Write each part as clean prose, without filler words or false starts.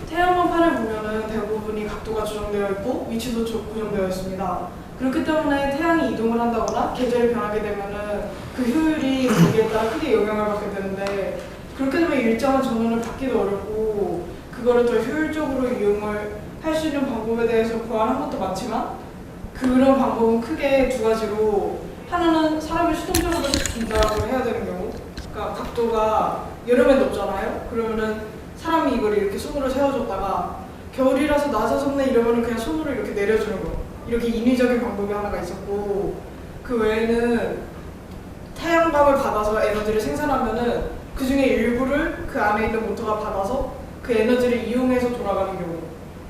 태양광판을 보면은 대부분이 각도가 조정되어 있고 위치도 고정되어 있습니다. 그렇기 때문에 태양이 이동을 한다거나 계절이 변하게 되면은 그 효율이 거기에 따라 크게 영향을 받게 되는데, 그렇게 되면 일정한 전원을 받기도 어렵고 그거를 더 효율적으로 이용을 할 수 있는 방법에 대해서 고안한 것도 많지만, 그런 방법은 크게 두 가지로, 하나는 사람이 수동적으로 조작을 해야 되는 경우, 그러니까 각도가 여름엔 높잖아요. 그러면은 사람이 이걸 이렇게 손으로 세워줬다가 겨울이라서 낮아졌네 이러면은 그냥 손으로 이렇게 내려주는 거, 이렇게 인위적인 방법이 하나가 있었고, 그 외에는 태양광을 받아서 에너지를 생산하면은 그 중에 일부를 그 안에 있는 모터가 받아서 그 에너지를 이용해서 돌아가는 경우,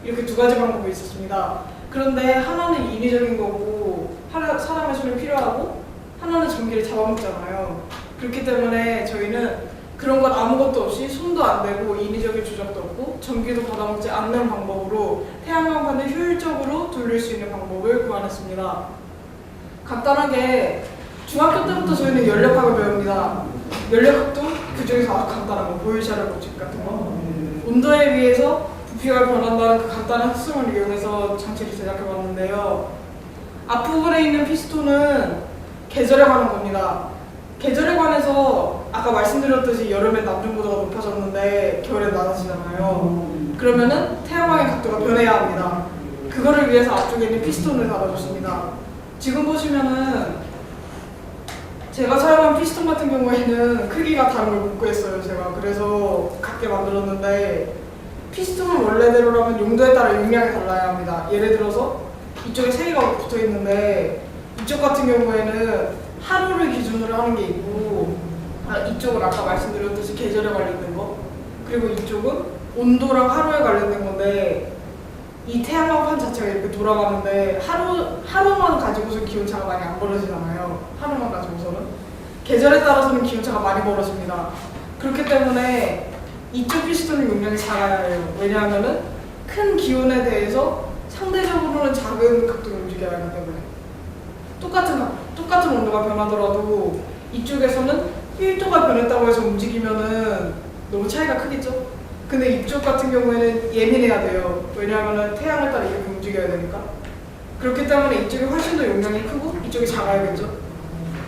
이렇게 두 가지 방법이 있었습니다. 그런데 하나는 인위적인 거고 사람의 손이 필요하고, 하나는 전기를 잡아먹잖아요. 그렇기 때문에 저희는 그런 것 아무것도 없이 손도 안 대고 인위적인 조작도 없고 전기도 받아먹지 않는 방법으로 태양광판을 효율적으로 돌릴 수 있는 방법을 고안했습니다. 간단하게 중학교 때부터 저희는 연력학을 배웁니다. 연력학도 그 중에서 아주 간단한 거, 보일샤르 법칙 같은 거, 온도에 의해서 부피가 변한다는 그 간단한 특성을 이용해서 장치를 제작해봤는데요. 앞부분에 있는 피스톤은 계절에 관한 겁니다. 계절에 관해서 아까 말씀드렸듯이 여름에 남중부도가 높아졌는데 겨울에 낮아지잖아요. 그러면은 태양광의 각도가 변해야 합니다. 그거를 위해서 앞쪽에 있는 피스톤을 달아줬습니다. 지금 보시면은 제가 사용한 피스톤 같은 경우에는 크기가 다른 걸 못 구했어요. 제가 그래서 같게 만들었는데, 피스톤은 원래대로라면 용도에 따라 용량이 달라야 합니다. 예를 들어서 이쪽에 3개가 붙어 있는데 이쪽 같은 경우에는 하루를 기준으로 하는 게 있고, 이쪽은 아까 말씀드렸듯이 계절에 관련된 거, 그리고 이쪽은 온도랑 하루에 관련된 건데, 이 태양광판 자체가 이렇게 돌아가는데 하루만 가지고서 기온차가 많이 안 벌어지잖아요. 하루만 가지고서는. 계절에 따라서는 기온차가 많이 벌어집니다. 그렇기 때문에 이쪽 피스톤의 용량이 작아야 해요. 왜냐하면은 큰 기온에 대해서 상대적으로는 작은 각도를 움직여야 하기 때문에, 똑같은 온도가 변하더라도 이쪽에서는 1도가 변했다고 해서 움직이면은 너무 차이가 크겠죠? 근데 이쪽 같은 경우에는 예민해야 돼요. 왜냐하면 태양을 따라 이렇게 움직여야 되니까. 그렇기 때문에 이쪽이 훨씬 더 용량이 크고 이쪽이 작아야겠죠.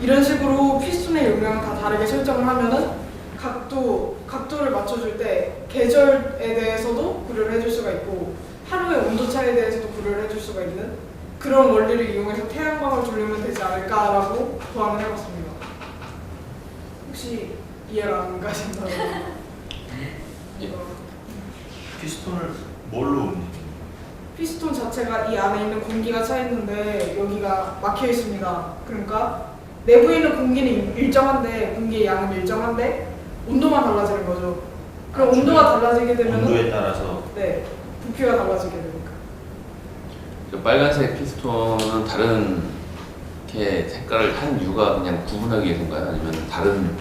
이런 식으로 피스톤의 용량을 다 다르게 설정을 하면은 각도를 맞춰줄 때 계절에 대해서도 고려를 해줄 수가 있고, 하루의 온도차에 대해서도 고려를 해줄 수가 있는 그런 원리를 이용해서 태양광을 돌리면 되지 않을까라고 고안을 해봤습니다. 혹시 이해가 안 가신다고? 피스톤을 뭘로 움직여요? 피스톤 자체가 이 안에 있는 공기가 차 있는데 여기가 막혀 있습니다. 그러니까 내부에 있는 공기는 일정한데, 공기의 양은 일정한데 온도만 달라지는 거죠. 그럼 온도가 달라지게 되면 온도에 따라서 네, 부피가 달라지게 되니까. 그 빨간색 피스톤은 다른 이렇게 색깔을 한 이유가 그냥 구분하기 위해서인가요? 아니면 다른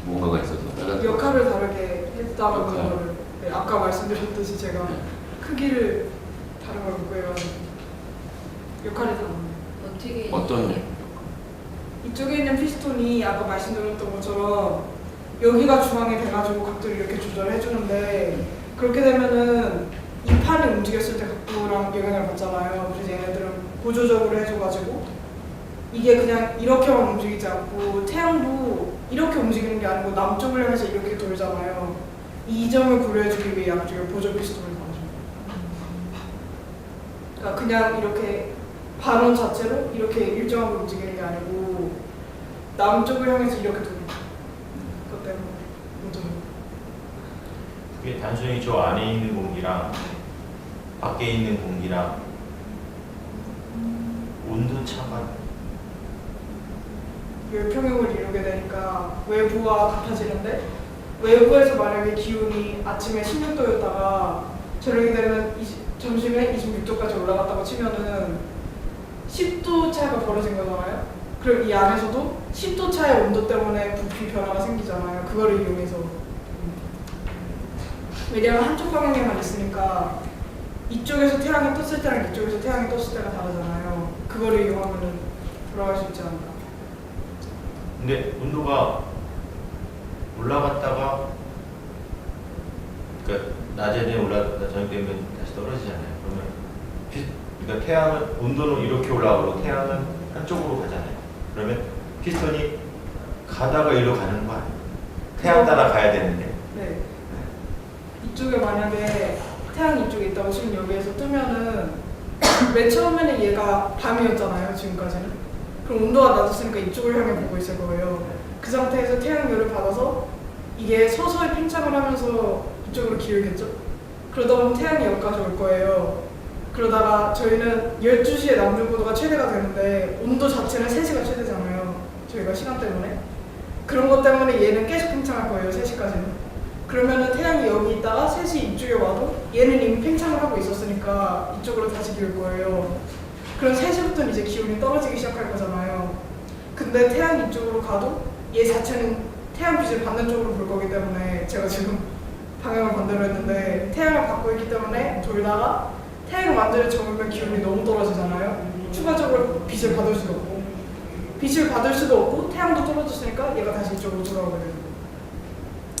뭔가가 있어서 빨간색 역할을 다르게 했다는 역할. 거를, 네, 아까 말씀드렸듯이 제가 크기를 다른 걸 구해가지고 역할이 다릅니다. 어떤 이쪽에 있는 피스톤이 아까 말씀드렸던 것처럼 여기가 중앙에 돼가지고 각도를 이렇게 조절해주는데, 그렇게 되면은 이 판이 움직였을 때 각도랑 영향을 받잖아요. 그래서 얘네들은 고조적으로 해줘가지고 이게 그냥 이렇게만 움직이지 않고, 태양도 이렇게 움직이는 게 아니고 남쪽을 향해서 이렇게 돌잖아요. 이 점을 고려해주기 위해 양쪽에 보조 피스톤을 달아줍니다. 그러니까 그냥 이렇게 반원 자체로 이렇게 일정하게 움직이는 게 아니고 남쪽을 향해서 이렇게 돕니다. 그것 때문에 모두. 그게 단순히 저 안에 있는 공기랑 밖에 있는 공기랑 온도 차가 열평형을 이루게 되니까 외부와 같아지는데, 외부에서 만약에 기온이 아침에 16도였다가 저녁이 되면 점심에 26도까지 올라갔다고 치면은 10도 차이가 벌어진 거잖아요. 그럼 이 안에서도 10도 차의 온도 때문에 부피 변화가 생기잖아요. 그거를 이용해서. 왜냐면 한쪽 방향에만 있으니까 이쪽에서 태양이 떴을 때랑 이쪽에서 태양이 떴을 때가 다르잖아요. 그거를 이용하면 돌아갈 수 있지 않을까. 근데 온도가 올라갔다가 그러니까 낮에 되면 올라갔다 저녁 되면 다시 떨어지잖아요. 그러면 그러니까 태양은 온도는 이렇게 올라가고 태양은 한쪽으로 가잖아요. 그러면 피스톤이 가다가 일로 가는 거 아니에요? 태양 따라 가야 되는데. 네. 이쪽에 만약에 태양이 이쪽에 있다고 지금 여기에서 뜨면은 맨 처음에는 얘가 밤이었잖아요, 지금까지는. 그럼 온도가 낮았으니까 이쪽을 향해 보고 있을 거예요. 그 상태에서 태양열을 받아서 이게 서서히 팽창을 하면서 이쪽으로 기울겠죠? 그러다 보면 태양이 여기까지 올 거예요. 그러다가 저희는 12시에 남중고도가 최대가 되는데 온도 자체는 3시가 최대잖아요. 저희가 시간 때문에. 그런 것 때문에 얘는 계속 팽창할 거예요, 3시까지는. 그러면은 태양이 여기 있다가 3시 이쪽에 와도 얘는 이미 팽창을 하고 있었으니까 이쪽으로 다시 기울 거예요. 그럼 3시부터는 이제 기온이 떨어지기 시작할 거잖아요. 근데 태양이 이쪽으로 가도 얘 자체는 태양 빛을 받는 쪽으로 볼 거기 때문에 제가 지금 방향을 반대로 했는데 태양을 받고 있기 때문에 돌다가 태양을 완전히 접으면 기온이 너무 떨어지잖아요. 추가적으로 빛을 받을 수도 없고 빛을 받을 수도 없고 태양도 떨어졌으니까 얘가 다시 이쪽으로 돌아오게 돼요.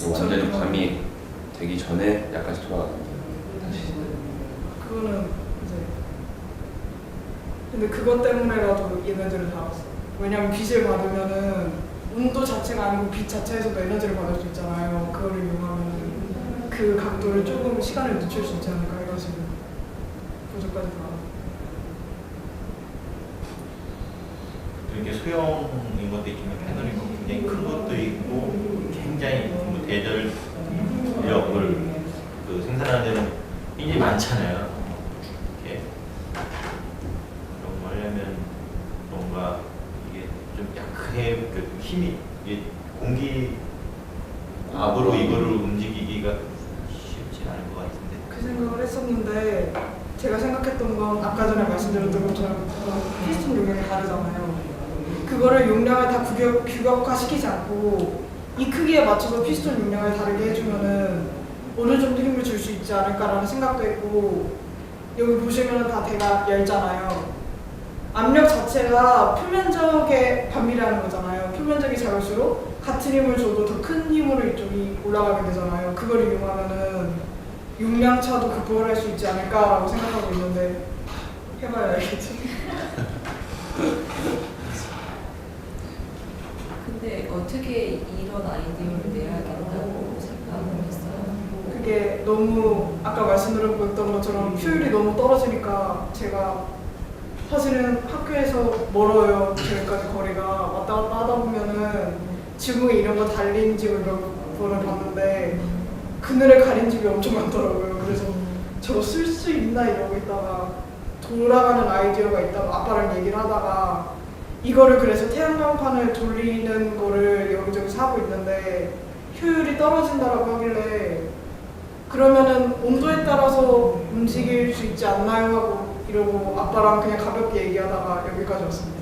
완전히 밤이 되기 전에 약간씩 돌아가는데 다시. 그거는 이제 근데 그것 때문에라도 에너지를 다 받았어. 왜냐면 빛을 받으면은 온도 자체가 아니고 빛 자체에서도 에너지를 받을 수 있잖아요. 그거를 이용하면 그 각도를 조금 시간을 늦출 수 있지 않을까 해가지고 보조까지 다. 이렇게 소형인 것도 있지만 패널이 굉장히 큰 것도 있고 굉장히 뭐 대전력을 그 생산하는 데는 굉장히 많잖아요. 이렇게 그런 거 하려면 뭔가 이게 좀 약해 그 힘이 이게 공기 압으로 이거를 움직이기가 쉽지 않을 것 같은데. 그 생각을 했었는데 제가 생각했던 건 아까 전에 말씀드렸던 것처럼 피스톤 용량이 다르잖아요. 그거를 용량을 다 규격화시키지 않고 이 크기에 맞춰서 피스톤 용량을 다르게 해주면은 어느 정도 힘을 줄 수 있지 않을까라는 생각도 했고 여기 보시면은 다 대가 얇잖아요. 압력 자체가 표면적에 반비례하는 거잖아요. 표면적이 작을수록 같은 힘을 줘도 더 큰 힘으로 이쪽이 올라가게 되잖아요. 그걸 이용하면은 용량 차도 극복을 할 수 있지 않을까라고 생각하고 있는데 해봐야 알겠죠. 근데 어떻게 이런 아이디어를 내야겠다고 생각을 했어요? 그게 너무 아까 말씀드렸던 것처럼 효율이 너무 떨어지니까 제가 사실은 학교에서 멀어요. 저기까지 거리가 왔다 갔다 하다 보면은 지붕에 이런 거 달린 집을 몇 번을 봤는데 그늘에 가린 집이 엄청 많더라고요. 그래서 저거 쓸 수 있나 이러고 있다가 돌아가는 아이디어가 있다고 아빠랑 얘기를 하다가 이거를 그래서 태양광판을 돌리는 거를 여기저기 사고 있는데 효율이 떨어진다라고 하길래 그러면은 온도에 따라서 움직일 수 있지 않나요? 하고 이러고 아빠랑 그냥 가볍게 얘기하다가 여기까지 왔습니다.